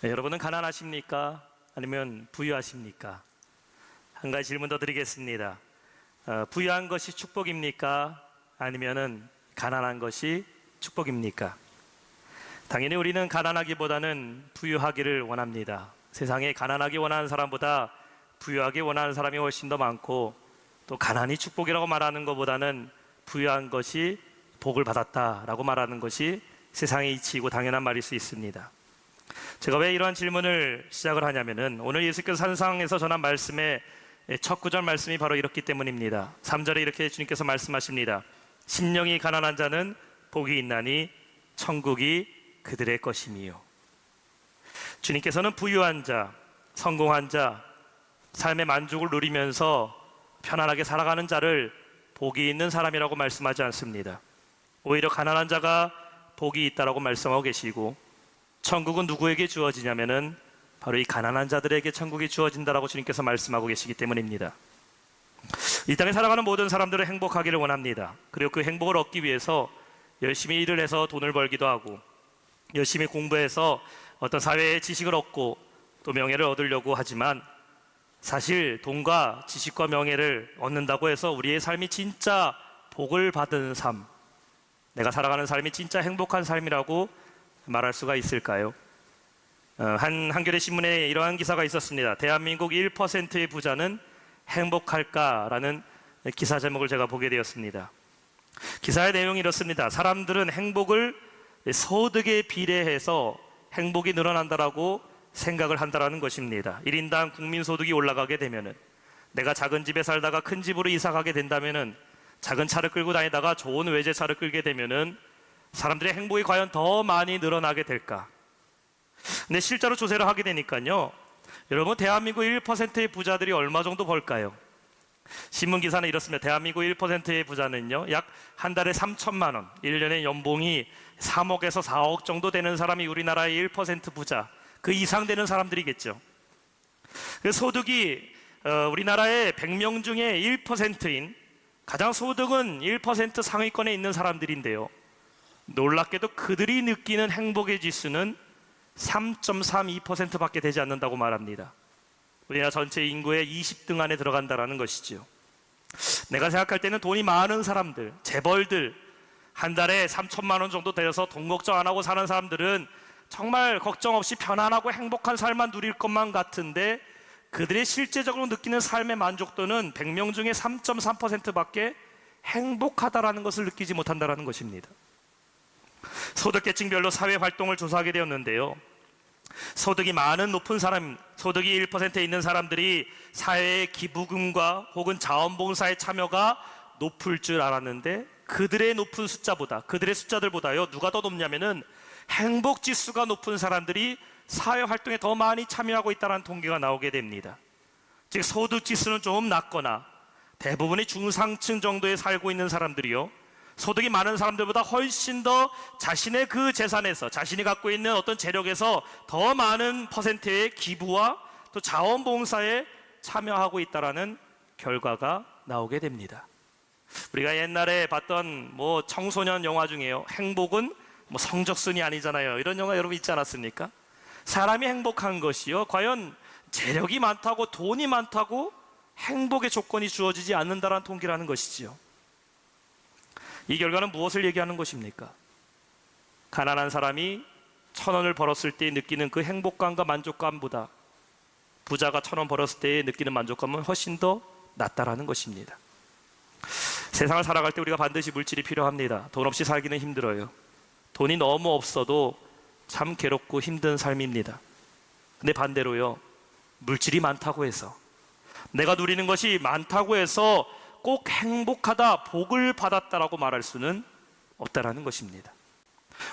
네, 여러분은 가난하십니까? 아니면 부유하십니까? 한 가지 질문 더 드리겠습니다. 부유한 것이 축복입니까? 아니면은 가난한 것이 축복입니까? 당연히 우리는 가난하기보다는 부유하기를 원합니다. 세상에 가난하기 원하는 사람보다 부유하기 원하는 사람이 훨씬 더 많고, 또 가난이 축복이라고 말하는 것보다는 부유한 것이 복을 받았다라고 말하는 것이 세상의 이치이고 당연한 말일 수 있습니다. 제가 왜 이러한 질문을 시작을 하냐면은 오늘 예수께서 산상에서 전한 말씀의 첫 구절 말씀이 바로 이렇기 때문입니다. 3절에 이렇게 주님께서 말씀하십니다. 심령이 가난한 자는 복이 있나니 천국이 그들의 것이니요. 주님께서는 부유한 자, 성공한 자, 삶의 만족을 누리면서 편안하게 살아가는 자를 복이 있는 사람이라고 말씀하지 않습니다. 오히려 가난한 자가 복이 있다라고 말씀하고 계시고, 천국은 누구에게 주어지냐면은 바로 이 가난한 자들에게 천국이 주어진다라고 주님께서 말씀하고 계시기 때문입니다. 이 땅에 살아가는 모든 사람들은 행복하기를 원합니다. 그리고 그 행복을 얻기 위해서 열심히 일을 해서 돈을 벌기도 하고, 열심히 공부해서 어떤 사회의 지식을 얻고 또 명예를 얻으려고 하지만, 사실 돈과 지식과 명예를 얻는다고 해서 우리의 삶이 진짜 복을 받은 삶, 내가 살아가는 삶이 진짜 행복한 삶이라고 말할 수가 있을까요? 한겨레 신문에 이러한 기사가 있었습니다. 대한민국 1%의 부자는 행복할까라는 기사 제목을 제가 보게 되었습니다. 기사의 내용이 이렇습니다. 사람들은 행복을 소득에 비례해서 행복이 늘어난다라고 생각을 한다라는 것입니다. 1인당 국민소득이 올라가게 되면은, 내가 작은 집에 살다가 큰 집으로 이사 가게 된다면은, 작은 차를 끌고 다니다가 좋은 외제차를 끌게 되면은 사람들의 행복이 과연 더 많이 늘어나게 될까? 근데 실제로 조사를 하게 되니까요, 여러분, 대한민국 1%의 부자들이 얼마 정도 벌까요? 신문 기사는 이렇습니다. 대한민국 1%의 부자는요, 약 한 달에 3천만 원, 1년에 연봉이 3억에서 4억 정도 되는 사람이 우리나라의 1% 부자, 그 이상 되는 사람들이겠죠. 그 소득이 우리나라의 100명 중에 1%인, 가장 소득은 1% 상위권에 있는 사람들인데요, 놀랍게도 그들이 느끼는 행복의 지수는 3.32%밖에 되지 않는다고 말합니다. 우리나라 전체 인구의 20등 안에 들어간다는 것이죠. 내가 생각할 때는 돈이 많은 사람들, 재벌들, 한 달에 3천만 원 정도 되어서 돈 걱정 안 하고 사는 사람들은 정말 걱정 없이 편안하고 행복한 삶만 누릴 것만 같은데, 그들의 실제적으로 느끼는 삶의 만족도는 100명 중에 3.3%밖에 행복하다라는 것을 느끼지 못한다는 것입니다. 소득계층별로 사회활동을 조사하게 되었는데요, 소득이 많은 높은 사람, 소득이 1%에 있는 사람들이 사회의 기부금과 혹은 자원봉사의 참여가 높을 줄 알았는데, 그들의 높은 숫자보다, 그들의 숫자들보다요, 누가 더 높냐면은 행복지수가 높은 사람들이 사회활동에 더 많이 참여하고 있다는 통계가 나오게 됩니다. 즉, 소득지수는 좀 낮거나 대부분이 중상층 정도에 살고 있는 사람들이요, 소득이 많은 사람들보다 훨씬 더 자신의 그 재산에서, 자신이 갖고 있는 어떤 재력에서 더 많은 퍼센트의 기부와 또 자원봉사에 참여하고 있다는 결과가 나오게 됩니다. 우리가 옛날에 봤던 청소년 영화 중에요, 행복은 성적순이 아니잖아요, 이런 영화 여러분 있지 않았습니까? 사람이 행복한 것이요, 과연 재력이 많다고, 돈이 많다고 행복의 조건이 주어지지 않는다는 통계라는 것이지요. 이 결과는 무엇을 얘기하는 것입니까? 가난한 사람이 1,000원을 벌었을 때 느끼는 그 행복감과 만족감보다 부자가 1,000원 벌었을 때 느끼는 만족감은 훨씬 더 낮다라는 것입니다. 세상을 살아갈 때 우리가 반드시 물질이 필요합니다. 돈 없이 살기는 힘들어요. 돈이 너무 없어도 참 괴롭고 힘든 삶입니다. 근데 반대로요, 물질이 많다고 해서, 내가 누리는 것이 많다고 해서 꼭 행복하다, 복을 받았다라고 말할 수는 없다라는 것입니다.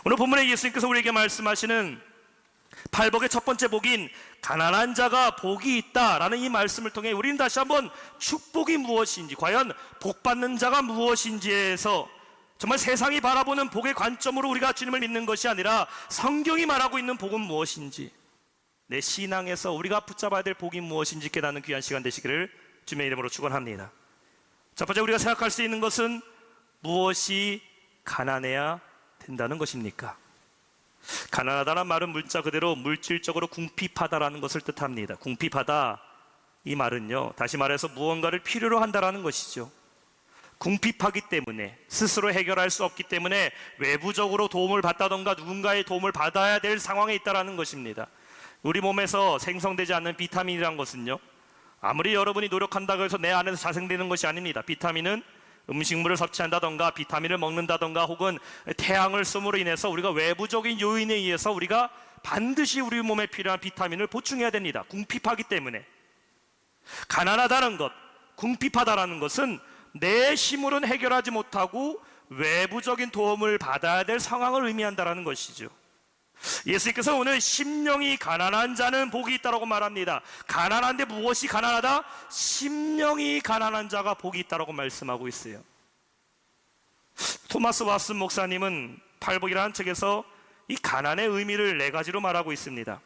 오늘 본문에 예수님께서 우리에게 말씀하시는 팔복의 첫 번째 복인 가난한 자가 복이 있다라는 이 말씀을 통해 우리는 다시 한번 축복이 무엇인지, 과연 복받는 자가 무엇인지에서 정말 세상이 바라보는 복의 관점으로 우리가 주님을 믿는 것이 아니라 성경이 말하고 있는 복은 무엇인지, 내 신앙에서 우리가 붙잡아야 될 복이 무엇인지 깨닫는 귀한 시간 되시기를 주님의 이름으로 축원합니다. 첫 번째 우리가 생각할 수 있는 것은 무엇이 가난해야 된다는 것입니까? 가난하다는 말은 문자 그대로 물질적으로 궁핍하다라는 것을 뜻합니다. 궁핍하다, 이 말은요, 다시 말해서 무언가를 필요로 한다라는 것이죠. 궁핍하기 때문에, 스스로 해결할 수 없기 때문에 외부적으로 도움을 받다던가 누군가의 도움을 받아야 될 상황에 있다라는 것입니다. 우리 몸에서 생성되지 않는 비타민이란 것은요, 아무리 여러분이 노력한다고 해서 내 안에서 자생되는 것이 아닙니다. 비타민은 음식물을 섭취한다던가 비타민을 먹는다던가 혹은 태양을 쏨으로 인해서 우리가 외부적인 요인에 의해서 우리가 반드시 우리 몸에 필요한 비타민을 보충해야 됩니다. 궁핍하기 때문에. 가난하다는 것, 궁핍하다라는 것은 내 힘으로는 해결하지 못하고 외부적인 도움을 받아야 될 상황을 의미한다는 것이죠. 예수님께서 오늘 심령이 가난한 자는 복이 있다고 말합니다. 가난한데 무엇이 가난하다? 심령이 가난한 자가 복이 있다고 말씀하고 있어요. 토마스 왓슨 목사님은 팔복이라는 책에서 이 가난의 의미를 4가지로 말하고 있습니다.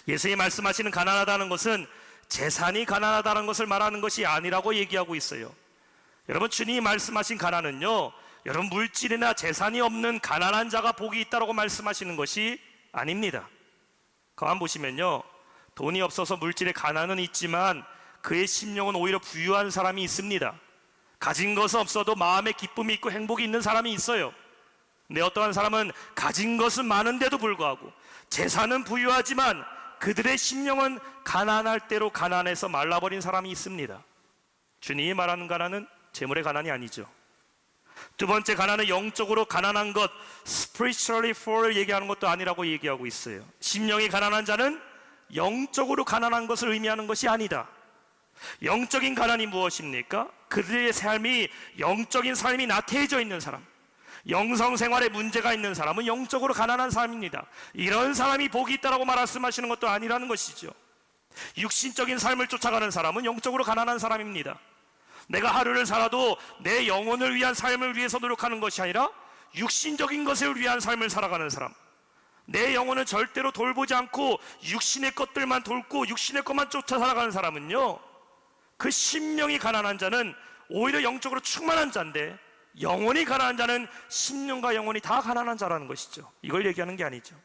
예수님이 말씀하시는 가난하다는 것은 재산이 가난하다는 것을 말하는 것이 아니라고 얘기하고 있어요. 여러분, 주님이 말씀하신 가난은요, 여러분 물질이나 재산이 없는 가난한 자가 복이 있다고 말씀하시는 것이 아닙니다. 가만 보시면요, 돈이 없어서 물질의 가난은 있지만 그의 심령은 오히려 부유한 사람이 있습니다. 가진 것은 없어도 마음에 기쁨이 있고 행복이 있는 사람이 있어요. 근데 어떠한 사람은 가진 것은 많은데도 불구하고 재산은 부유하지만 그들의 심령은 가난할 대로 가난해서 말라버린 사람이 있습니다. 주님이 말하는 가난은 재물의 가난이 아니죠. 두 번째, 가난은 영적으로 가난한 것, spiritually poor를 얘기하는 것도 아니라고 얘기하고 있어요. 심령이 가난한 자는 영적으로 가난한 것을 의미하는 것이 아니다. 영적인 가난이 무엇입니까? 그들의 삶이, 영적인 삶이 나태해져 있는 사람, 영성 생활에 문제가 있는 사람은 영적으로 가난한 사람입니다. 이런 사람이 복이 있다고 말씀하시는 것도 아니라는 것이죠. 육신적인 삶을 쫓아가는 사람은 영적으로 가난한 사람입니다. 내가 하루를 살아도 내 영혼을 위한 삶을 위해서 노력하는 것이 아니라 육신적인 것을 위한 삶을 살아가는 사람, 내 영혼은 절대로 돌보지 않고 육신의 것들만 돌고 육신의 것만 쫓아 살아가는 사람은요, 그 심령이 가난한 자는 오히려 영적으로 충만한 자인데, 영혼이 가난한 자는 심령과 영혼이 다 가난한 자라는 것이죠. 이걸 얘기하는 게 아니죠.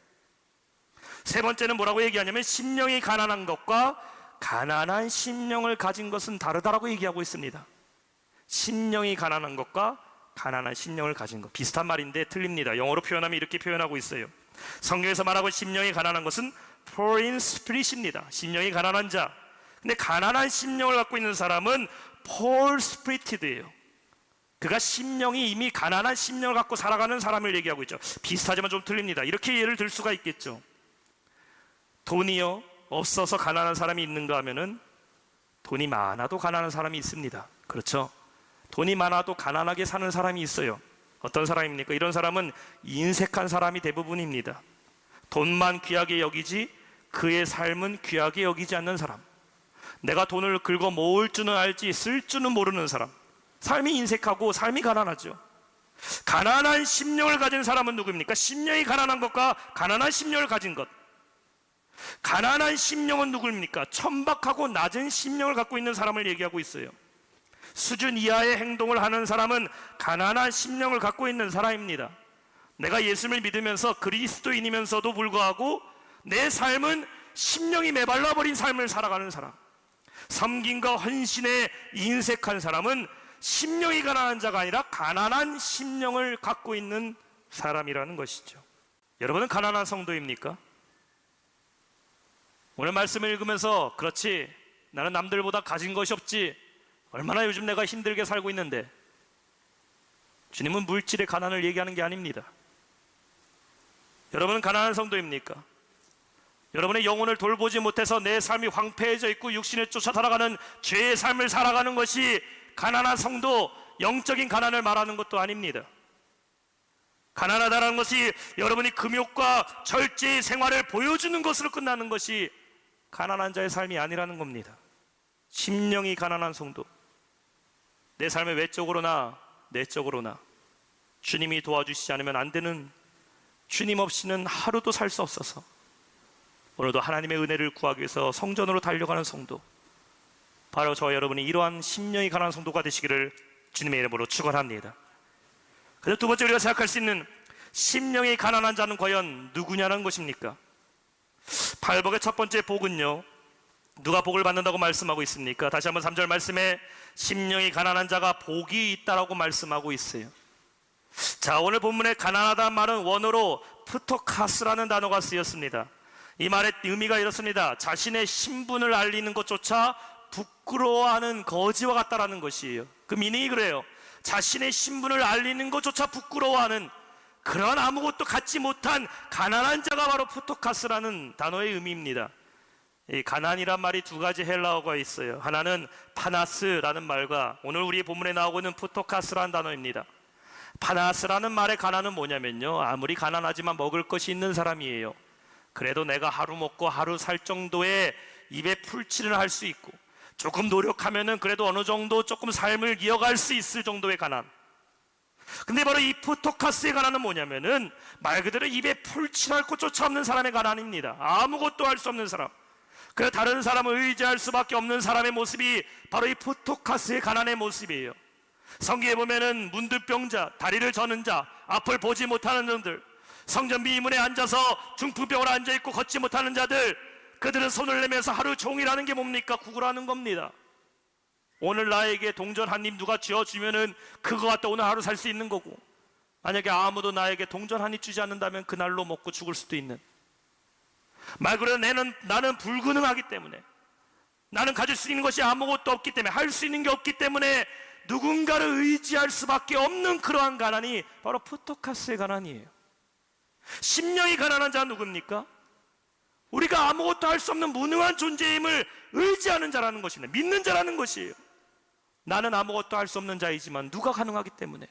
세 번째는 뭐라고 얘기하냐면, 심령이 가난한 것과 가난한 심령을 가진 것은 다르다라고 얘기하고 있습니다. 심령이 가난한 것과 가난한 심령을 가진 것, 비슷한 말인데 틀립니다. 영어로 표현하면 이렇게 표현하고 있어요. 성경에서 말하고 심령이 가난한 것은 poor in spirit입니다. 심령이 가난한 자. 근데 가난한 심령을 갖고 있는 사람은 poor spirited예요. 그가 심령이 이미 가난한 심령을 갖고 살아가는 사람을 얘기하고 있죠. 비슷하지만 좀 틀립니다. 이렇게 예를 들 수가 있겠죠. 돈이요, 없어서 가난한 사람이 있는가 하면은 돈이 많아도 가난한 사람이 있습니다. 그렇죠? 돈이 많아도 가난하게 사는 사람이 있어요. 어떤 사람입니까? 이런 사람은 인색한 사람이 대부분입니다. 돈만 귀하게 여기지 그의 삶은 귀하게 여기지 않는 사람, 내가 돈을 긁어 모을 줄은 알지 쓸 줄은 모르는 사람, 삶이 인색하고 삶이 가난하죠. 가난한 심령을 가진 사람은 누구입니까? 심령이 가난한 것과 가난한 심령을 가진 것. 가난한 심령은 누구입니까? 천박하고 낮은 심령을 갖고 있는 사람을 얘기하고 있어요. 수준 이하의 행동을 하는 사람은 가난한 심령을 갖고 있는 사람입니다. 내가 예수를 믿으면서 그리스도인이면서도 불구하고 내 삶은 심령이 메발라 버린 삶을 살아가는 사람, 섬김과 헌신에 인색한 사람은 심령이 가난한 자가 아니라 가난한 심령을 갖고 있는 사람이라는 것이죠. 여러분은 가난한 성도입니까? 오늘 말씀을 읽으면서 그렇지, 나는 남들보다 가진 것이 없지, 얼마나 요즘 내가 힘들게 살고 있는데, 주님은 물질의 가난을 얘기하는 게 아닙니다. 여러분은 가난한 성도입니까? 여러분의 영혼을 돌보지 못해서 내 삶이 황폐해져 있고 육신을 쫓아 살아가는 죄의 삶을 살아가는 것이 가난한 성도, 영적인 가난을 말하는 것도 아닙니다. 가난하다는 것이 여러분이 금욕과 절제의 생활을 보여주는 것으로 끝나는 것이 가난한 자의 삶이 아니라는 겁니다. 심령이 가난한 성도, 내 삶의 외적으로나 내적으로나 주님이 도와주시지 않으면 안 되는, 주님 없이는 하루도 살 수 없어서 오늘도 하나님의 은혜를 구하기 위해서 성전으로 달려가는 성도, 바로 저와 여러분이 이러한 심령이 가난한 성도가 되시기를 주님의 이름으로 축원합니다. 그래서 두 번째 우리가 생각할 수 있는 심령이 가난한 자는 과연 누구냐는 것입니까? 팔복의 첫 번째 복은요, 누가 복을 받는다고 말씀하고 있습니까? 다시 한번 3절 말씀에 심령이 가난한 자가 복이 있다라고 말씀하고 있어요. 자, 오늘 본문에 가난하다는 말은 원어로 프토카스라는 단어가 쓰였습니다. 이 말의 의미가 이렇습니다. 자신의 신분을 알리는 것조차 부끄러워하는 거지와 같다라는 것이에요. 그 미닝이 그래요. 자신의 신분을 알리는 것조차 부끄러워하는 그런 아무것도 갖지 못한 가난한 자가 바로 프토카스라는 단어의 의미입니다. 이 가난이란 말이 두 가지 헬라어가 있어요. 하나는 파나스라는 말과 오늘 우리 본문에 나오고 있는 프토카스라는 단어입니다. 파나스라는 말의 가난은 뭐냐면요, 아무리 가난하지만 먹을 것이 있는 사람이에요. 그래도 내가 하루 먹고 하루 살 정도의 입에 풀칠을 할 수 있고 조금 노력하면은 그래도 어느 정도 조금 삶을 이어갈 수 있을 정도의 가난. 근데 바로 이 프토카스의 가난은 뭐냐면은 말 그대로 입에 풀칠할 것조차 없는 사람의 가난입니다. 아무것도 할 수 없는 사람, 그래서 다른 사람을 의지할 수밖에 없는 사람의 모습이 바로 이 프토카스의 가난의 모습이에요. 성경에 보면은 문득병자, 다리를 저는 자, 앞을 보지 못하는 자들, 성전 미문에 앉아서 중풍병으로 앉아있고 걷지 못하는 자들, 그들은 손을 내면서 하루 종일 하는 게 뭡니까? 구걸하는 겁니다. 오늘 나에게 동전 한 입 누가 쥐어주면은 그거 갖다 오늘 하루 살 수 있는 거고, 만약에 아무도 나에게 동전 한 입 주지 않는다면 그날로 먹고 죽을 수도 있는, 말 그대로 나는 불가능하기 때문에, 나는 가질 수 있는 것이 아무것도 없기 때문에, 할 수 있는 게 없기 때문에 누군가를 의지할 수밖에 없는 그러한 가난이 바로 프토카스의 가난이에요. 심령이 가난한 자는 누굽니까? 우리가 아무것도 할 수 없는 무능한 존재임을 의지하는 자라는 것입니다. 믿는 자라는 것이에요. 나는 아무것도 할 수 없는 자이지만 누가 가능하기 때문에,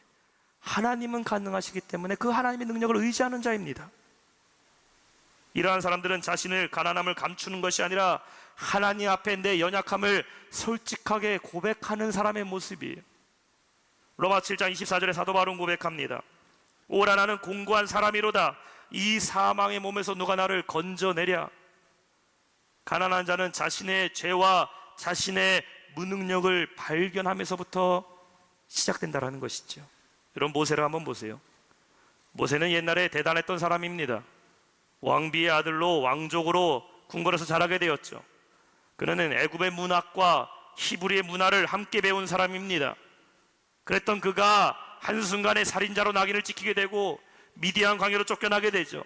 하나님은 가능하시기 때문에 그 하나님의 능력을 의지하는 자입니다. 이러한 사람들은 자신을 가난함을 감추는 것이 아니라 하나님 앞에 내 연약함을 솔직하게 고백하는 사람의 모습이에요. 로마 7장 24절에 사도 바울은 고백합니다. 오라 나는 공고한 사람이로다. 이 사망의 몸에서 누가 나를 건져내랴. 가난한 자는 자신의 죄와 자신의 무능력을 발견하면서부터 시작된다는 것이죠. 여러분, 모세를 한번 보세요. 모세는 옛날에 대단했던 사람입니다. 왕비의 아들로 왕족으로 궁궐에서 자라게 되었죠. 그는 애굽의 문학과 히브리의 문화를 함께 배운 사람입니다. 그랬던 그가 한순간에 살인자로 낙인을 찍히게 되고 미디안 광야로 쫓겨나게 되죠.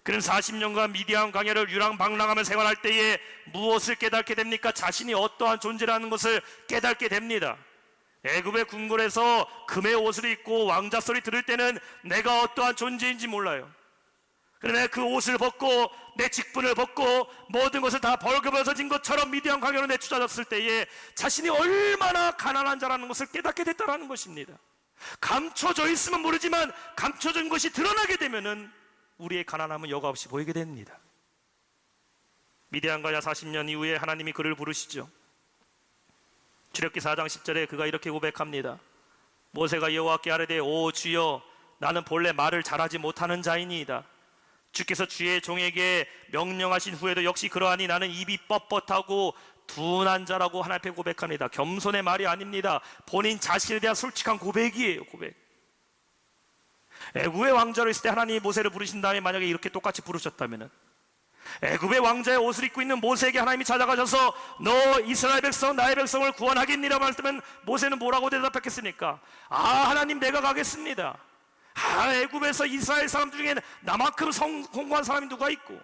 그는 40년간 미디안 광야를 유랑방랑하며 생활할 때에 무엇을 깨닫게 됩니까? 자신이 어떠한 존재라는 것을 깨닫게 됩니다. 애굽의 궁궐에서 금의 옷을 입고 왕자 소리 들을 때는 내가 어떠한 존재인지 몰라요. 그러나 그 옷을 벗고 내 직분을 벗고 모든 것을 다 벌거벗어진 것처럼 미디안 광야로 내쫓아졌을 때에 자신이 얼마나 가난한 자라는 것을 깨닫게 됐다는 것입니다. 감춰져 있으면 모르지만 감춰진 것이 드러나게 되면은 우리의 가난함은 여과없이 보이게 됩니다. 미디안 광야 40년 이후에 하나님이 그를 부르시죠. 출애굽기 4장 10절에 그가 이렇게 고백합니다. 모세가 여호와께 아뢰되 오 주여 나는 본래 말을 잘하지 못하는 자이니이다. 주께서 주의 종에게 명령하신 후에도 역시 그러하니 나는 입이 뻣뻣하고 둔한 자라고 하나님 앞에 고백합니다. 겸손의 말이 아닙니다. 본인 자신에 대한 솔직한 고백이에요. 고백. 애굽의 왕자로 있을 때 하나님이 모세를 부르신 다음에 만약에 이렇게 똑같이 부르셨다면, 애굽의 왕자의 옷을 입고 있는 모세에게 하나님이 찾아가셔서 너 이스라엘 백성 나의 백성을 구원하겠니라고 말했다면 모세는 뭐라고 대답했겠습니까? 아 하나님 내가 가겠습니다. 아 애굽에서 이스라엘 사람 중에 나만큼 공고한 사람이 누가 있고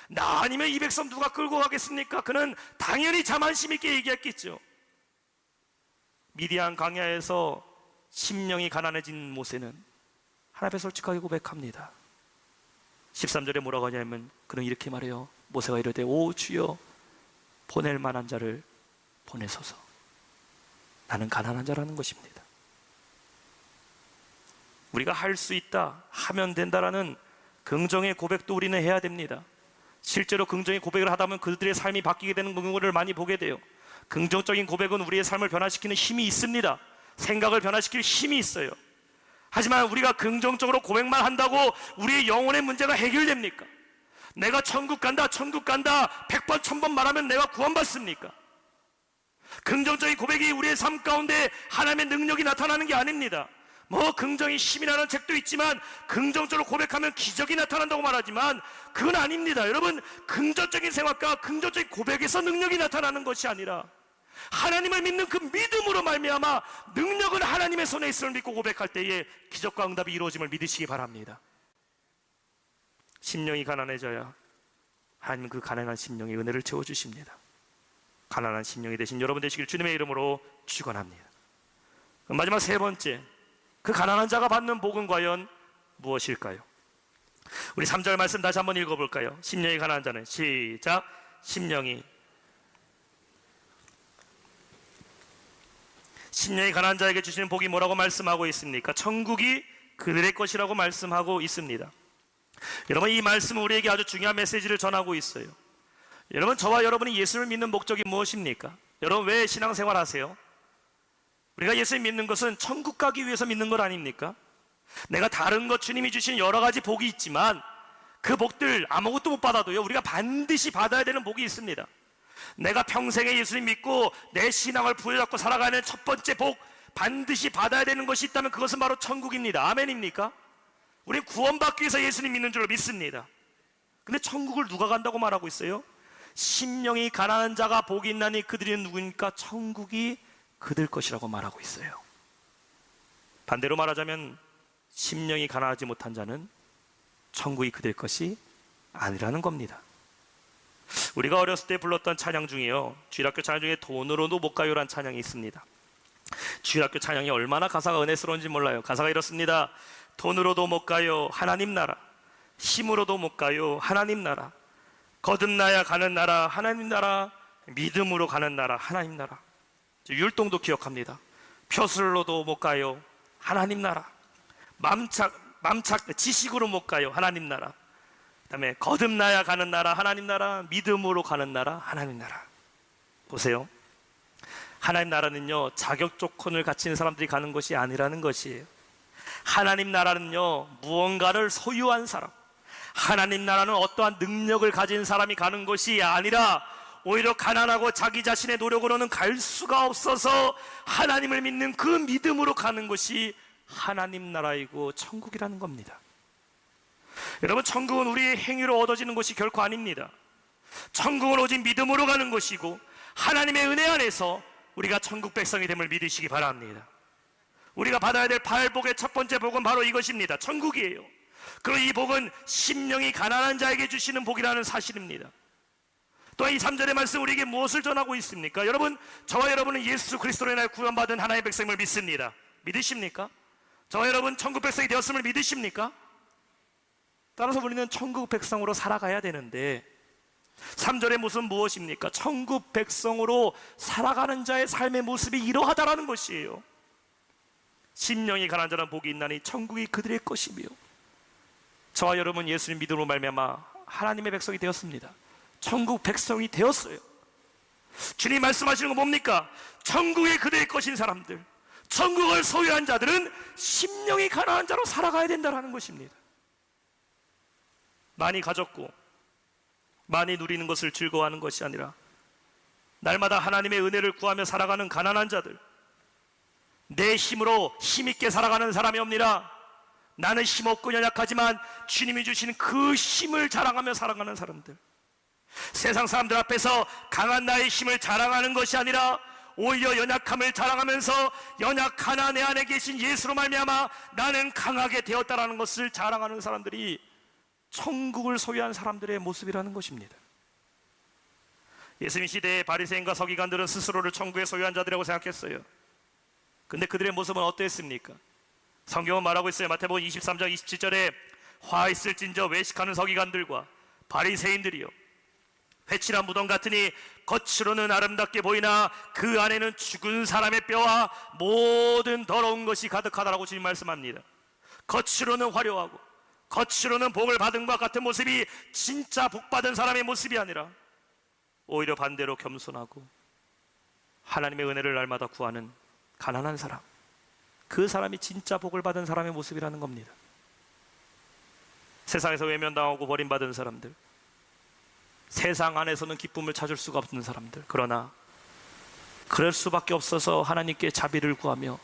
나 아니면 이 백성 누가 끌고 가겠습니까? 그는 당연히 자만심 있게 얘기했겠죠. 미디안 광야에서 심령이 가난해진 모세는 하나님 앞에 솔직하게 고백합니다. 13절에 뭐라고 하냐면 그는 이렇게 말해요. 모세가 이르되 오 주여 보낼 만한 자를 보내소서. 나는 가난한 자라는 것입니다. 우리가 할 수 있다, 하면 된다라는 긍정의 고백도 우리는 해야 됩니다. 실제로 긍정의 고백을 하다 보면 그들의 삶이 바뀌게 되는 경우를 많이 보게 돼요. 긍정적인 고백은 우리의 삶을 변화시키는 힘이 있습니다. 생각을 변화시킬 힘이 있어요. 하지만 우리가 긍정적으로 고백만 한다고 우리의 영혼의 문제가 해결됩니까? 내가 천국 간다 100번 1000번 말하면 내가 구원받습니까? 긍정적인 고백이 우리의 삶 가운데 하나님의 능력이 나타나는 게 아닙니다. 뭐 긍정의 힘이라는 책도 있지만 긍정적으로 고백하면 기적이 나타난다고 말하지만 그건 아닙니다. 여러분, 긍정적인 생각과 긍정적인 고백에서 능력이 나타나는 것이 아니라 하나님을 믿는 그 믿음으로 말미암아 능력은 하나님의 손에 있음을 믿고 고백할 때에 기적과 응답이 이루어짐을 믿으시기 바랍니다. 심령이 가난해져야 하나님 그 가난한 심령의 은혜를 채워주십니다. 가난한 심령이 되신 여러분 되시길 주님의 이름으로 축원합니다. 마지막 세 번째, 그 가난한 자가 받는 복은 과연 무엇일까요? 우리 3절 말씀 다시 한번 읽어볼까요? 심령이 가난한 자는, 시작. 심령이 가난한 자에게 주시는 복이 뭐라고 말씀하고 있습니까? 천국이 그들의 것이라고 말씀하고 있습니다. 여러분, 이 말씀은 우리에게 아주 중요한 메시지를 전하고 있어요. 여러분, 저와 여러분이 예수를 믿는 목적이 무엇입니까? 여러분, 왜 신앙생활 하세요? 우리가 예수를 믿는 것은 천국 가기 위해서 믿는 것 아닙니까? 내가 다른 것, 주님이 주신 여러 가지 복이 있지만 그 복들 아무것도 못 받아도요, 우리가 반드시 받아야 되는 복이 있습니다. 내가 평생에 예수를 믿고 내 신앙을 부여잡고 살아가는 첫 번째 복, 반드시 받아야 되는 것이 있다면 그것은 바로 천국입니다. 아멘입니까? 우리는 구원받기 위해서 예수님 믿는 줄로 믿습니다. 근데 천국을 누가 간다고 말하고 있어요? 심령이 가난한 자가 복이 있나니 그들이 누구니까 천국이 그들 것이라고 말하고 있어요. 반대로 말하자면 심령이 가난하지 못한 자는 천국이 그들 것이 아니라는 겁니다. 우리가 어렸을 때 불렀던 찬양 중에요, 주일학교 찬양 중에 돈으로도 못 가요란 찬양이 있습니다. 주일학교 찬양이 얼마나 가사가 은혜스러운지 몰라요. 가사가 이렇습니다. 돈으로도 못 가요 하나님 나라, 힘으로도 못 가요 하나님 나라, 거듭나야 가는 나라 하나님 나라, 믿음으로 가는 나라 하나님 나라. 율동도 기억합니다. 표술로도 못 가요 하나님 나라, 지식으로 못 가요 하나님 나라, 그 다음에 거듭나야 가는 나라 하나님 나라, 믿음으로 가는 나라 하나님 나라. 보세요, 하나님 나라는요 자격 조건을 갖춘 사람들이 가는 것이 아니라는 것이에요. 하나님 나라는요 무언가를 소유한 사람, 하나님 나라는 어떠한 능력을 가진 사람이 가는 것이 아니라 오히려 가난하고 자기 자신의 노력으로는 갈 수가 없어서 하나님을 믿는 그 믿음으로 가는 것이 하나님 나라이고 천국이라는 겁니다. 여러분, 천국은 우리의 행위로 얻어지는 것이 결코 아닙니다. 천국은 오직 믿음으로 가는 것이고 하나님의 은혜 안에서 우리가 천국 백성이 됨을 믿으시기 바랍니다. 우리가 받아야 될 팔복의 첫 번째 복은 바로 이것입니다. 천국이에요. 그리고 이 복은 심령이 가난한 자에게 주시는 복이라는 사실입니다. 또한 이 3절의 말씀 우리에게 무엇을 전하고 있습니까? 여러분, 저와 여러분은 예수 그리스도로 인하여 구원받은 하나님의 백성임을 믿습니다. 믿으십니까? 저와 여러분 천국 백성이 되었음을 믿으십니까? 따라서 우리는 천국 백성으로 살아가야 되는데 3절의 모습은 무엇입니까? 천국 백성으로 살아가는 자의 삶의 모습이 이러하다라는 것이에요. 심령이 가난한 자는 복이 있나니 천국이 그들의 것이며. 저와 여러분 예수님 믿음으로 말미암아 하나님의 백성이 되었습니다. 천국 백성이 되었어요. 주님 말씀하시는 건 뭡니까? 천국이 그들의 것인 사람들, 천국을 소유한 자들은 심령이 가난한 자로 살아가야 된다는 것입니다. 많이 가졌고 많이 누리는 것을 즐거워하는 것이 아니라 날마다 하나님의 은혜를 구하며 살아가는 가난한 자들, 내 힘으로 힘있게 살아가는 사람이 없니라. 나는 힘없고 연약하지만 주님이 주신 그 힘을 자랑하며 살아가는 사람들, 세상 사람들 앞에서 강한 나의 힘을 자랑하는 것이 아니라 오히려 연약함을 자랑하면서 연약하나 내 안에 계신 예수로 말미암아 나는 강하게 되었다라는 것을 자랑하는 사람들이 천국을 소유한 사람들의 모습이라는 것입니다. 예수님 시대의 바리새인과 서기관들은 스스로를 천국의 소유한 자들이라고 생각했어요. 근데 그들의 모습은 어땠습니까? 성경은 말하고 있어요. 마태복음 23장 27절에 화 있을진저 외식하는 서기관들과 바리새인들이요, 회칠한 무덤 같으니 겉으로는 아름답게 보이나 그 안에는 죽은 사람의 뼈와 모든 더러운 것이 가득하다라고 주님 말씀합니다. 겉으로는 화려하고 겉으로는 복을 받은 것 같은 모습이 진짜 복받은 사람의 모습이 아니라 오히려 반대로 겸손하고 하나님의 은혜를 날마다 구하는 가난한 사람, 그 사람이 진짜 복을 받은 사람의 모습이라는 겁니다. 세상에서 외면당하고 버림받은 사람들, 세상 안에서는 기쁨을 찾을 수가 없는 사람들, 그러나 그럴 수밖에 없어서 하나님께 자비를 구하며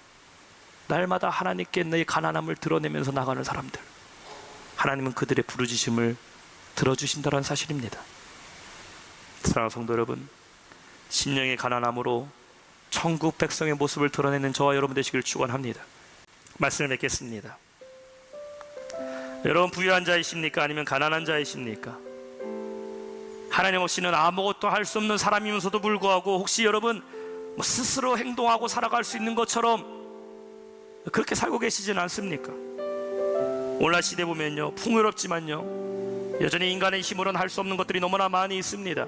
날마다 하나님께 내 가난함을 드러내면서 나가는 사람들, 하나님은 그들의 부르짖음을 들어주신다는 사실입니다. 사랑하는 성도 여러분, 심령의 가난함으로 천국 백성의 모습을 드러내는 저와 여러분 되시길 축원합니다. 말씀을 맺겠습니다. 여러분 부유한 자이십니까? 아니면 가난한 자이십니까? 하나님 없이는 아무것도 할 수 없는 사람이면서도 불구하고 혹시 여러분 스스로 행동하고 살아갈 수 있는 것처럼 그렇게 살고 계시진 않습니까? 오늘날 시대 보면요, 풍요롭지만요, 여전히 인간의 힘으로는 할 수 없는 것들이 너무나 많이 있습니다.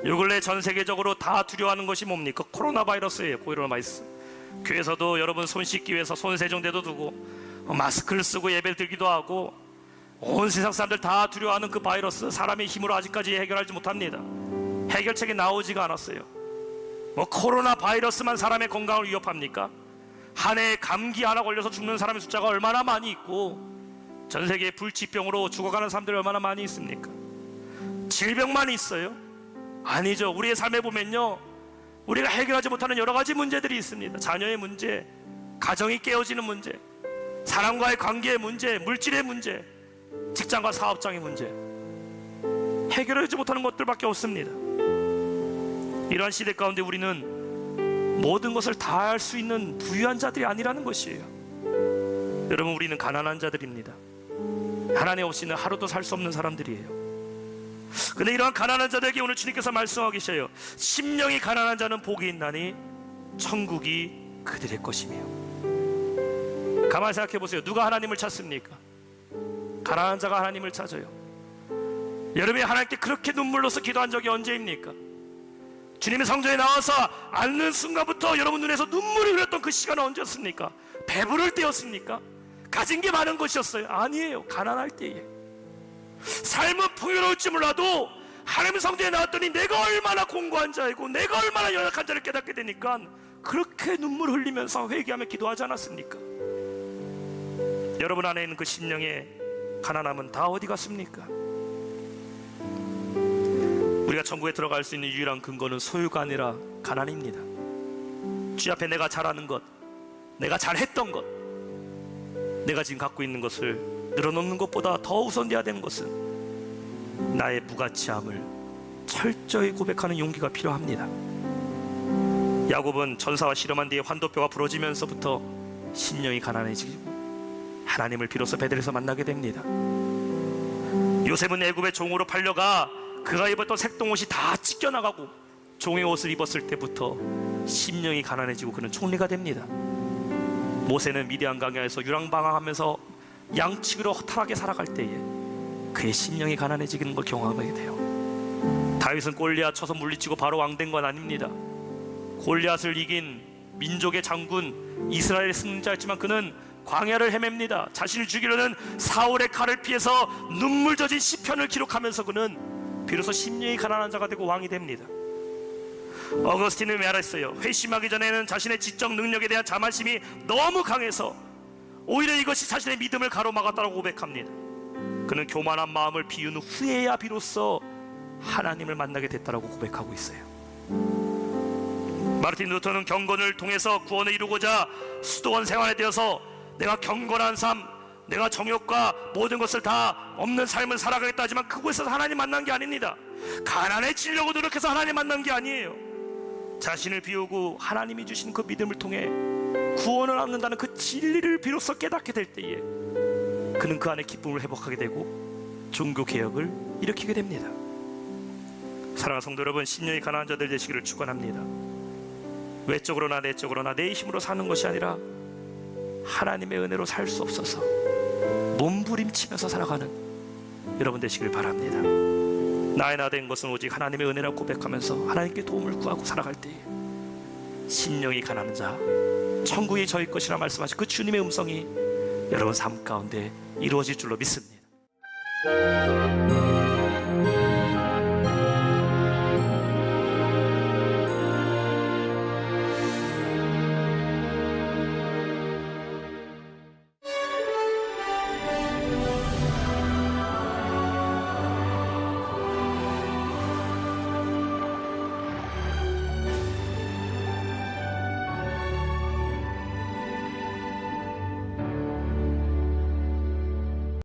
요 근래 전 세계적으로 다 두려워하는 것이 뭡니까? 코로나 바이러스예요. 코로나 바이러스. 교회에서도 여러분 손 씻기 위해서 손 세정대도 두고 마스크를 쓰고 예배를 드리기도 하고, 온 세상 사람들 다 두려워하는 그 바이러스, 사람의 힘으로 아직까지 해결하지 못합니다. 해결책이 나오지가 않았어요. 뭐 코로나 바이러스만 사람의 건강을 위협합니까? 한 해에 감기 하나 걸려서 죽는 사람의 숫자가 얼마나 많이 있고, 전 세계에 불치병으로 죽어가는 사람들이 얼마나 많이 있습니까? 질병만 있어요? 아니죠. 우리의 삶에 보면요, 우리가 해결하지 못하는 여러 가지 문제들이 있습니다. 자녀의 문제, 가정이 깨어지는 문제, 사람과의 관계의 문제, 물질의 문제, 직장과 사업장의 문제, 해결하지 못하는 것들밖에 없습니다. 이러한 시대 가운데 우리는 모든 것을 다 할 수 있는 부유한 자들이 아니라는 것이에요. 여러분, 우리는 가난한 자들입니다. 하나님 없이는 하루도 살 수 없는 사람들이에요. 근데 이러한 가난한 자들에게 오늘 주님께서 말씀하고 계셔요. 심령이 가난한 자는 복이 있나니 천국이 그들의 것이며. 가만히 생각해 보세요. 누가 하나님을 찾습니까? 가난한 자가 하나님을 찾아요. 여러분이 하나님께 그렇게 눈물로서 기도한 적이 언제입니까? 주님의 성전에 나와서 앉는 순간부터 여러분 눈에서 눈물이 흘렀던 그 시간은 언제였습니까? 배부를 때였습니까? 가진 게 많은 것이었어요? 아니에요. 가난할 때에. 삶은 풍요로울지 몰라도 하나님의 성전에 나왔더니 내가 얼마나 공고한 자이고 내가 얼마나 연약한 자를 깨닫게 되니까 그렇게 눈물 흘리면서 회개하며 기도하지 않았습니까? 여러분 안에 있는 그 심령의 가난함은 다 어디 갔습니까? 우리가 천국에 들어갈 수 있는 유일한 근거는 소유가 아니라 가난입니다. 주 앞에 내가 잘하는 것, 내가 잘했던 것, 내가 지금 갖고 있는 것을 늘어놓는 것보다 더 우선돼야 되는 것은 나의 무가치함을 철저히 고백하는 용기가 필요합니다. 야곱은 전사와 실험한 뒤에 환도뼈가 부러지면서부터 심령이 가난해지고 하나님을 비로소 베델에서 만나게 됩니다. 요셉은 애굽의 종으로 팔려가 그가 입었던 색동옷이 다 찢겨나가고 종의 옷을 입었을 때부터 심령이 가난해지고 그는 총리가 됩니다. 모세는 미디안 강야에서 유랑방황하면서 양치기로 허탈하게 살아갈 때에 그의 심령이 가난해지는 걸 경험하게 돼요. 다윗은 골리앗 쳐서 물리치고 바로 왕된 건 아닙니다. 골리앗을 이긴 민족의 장군, 이스라엘의 승자였지만 그는 광야를 헤맵니다. 자신을 죽이려는 사울의 칼을 피해서 눈물 젖은 시편을 기록하면서 그는 비로소 심령이 가난한 자가 되고 왕이 됩니다. 어거스틴은 말했어요. 회심하기 전에는 자신의 지적 능력에 대한 자만심이 너무 강해서 오히려 이것이 자신의 믿음을 가로막았다고 고백합니다. 그는 교만한 마음을 비운 후에야 비로소 하나님을 만나게 됐다고 고백하고 있어요. 마르틴 루터는 경건을 통해서 구원을 이루고자 수도원 생활에 되어서 내가 경건한 삶, 내가 정욕과 모든 것을 다 없는 삶을 살아가겠다 하지만 그곳에서 하나님 만난 게 아닙니다. 가난해지려고 노력해서 하나님 만난 게 아니에요. 자신을 비우고 하나님이 주신 그 믿음을 통해 구원을 얻는다는 그 진리를 비로소 깨닫게 될 때에 그는 그 안에 기쁨을 회복하게 되고 종교개혁을 일으키게 됩니다. 사랑하는 성도 여러분, 심령이 가난한 자들 되시기를 축원합니다. 외적으로나 내적으로나 내 힘으로 사는 것이 아니라 하나님의 은혜로 살 수 없어서 몸부림치면서 살아가는 여러분 되시길 바랍니다. 나의 나 된 것은 오직 하나님의 은혜라고 고백하면서 하나님께 도움을 구하고 살아갈 때에 심령이 가난한 자 천국이 저희 것이라 말씀하신 그 주님의 음성이 여러분 삶 가운데 이루어질 줄로 믿습니다.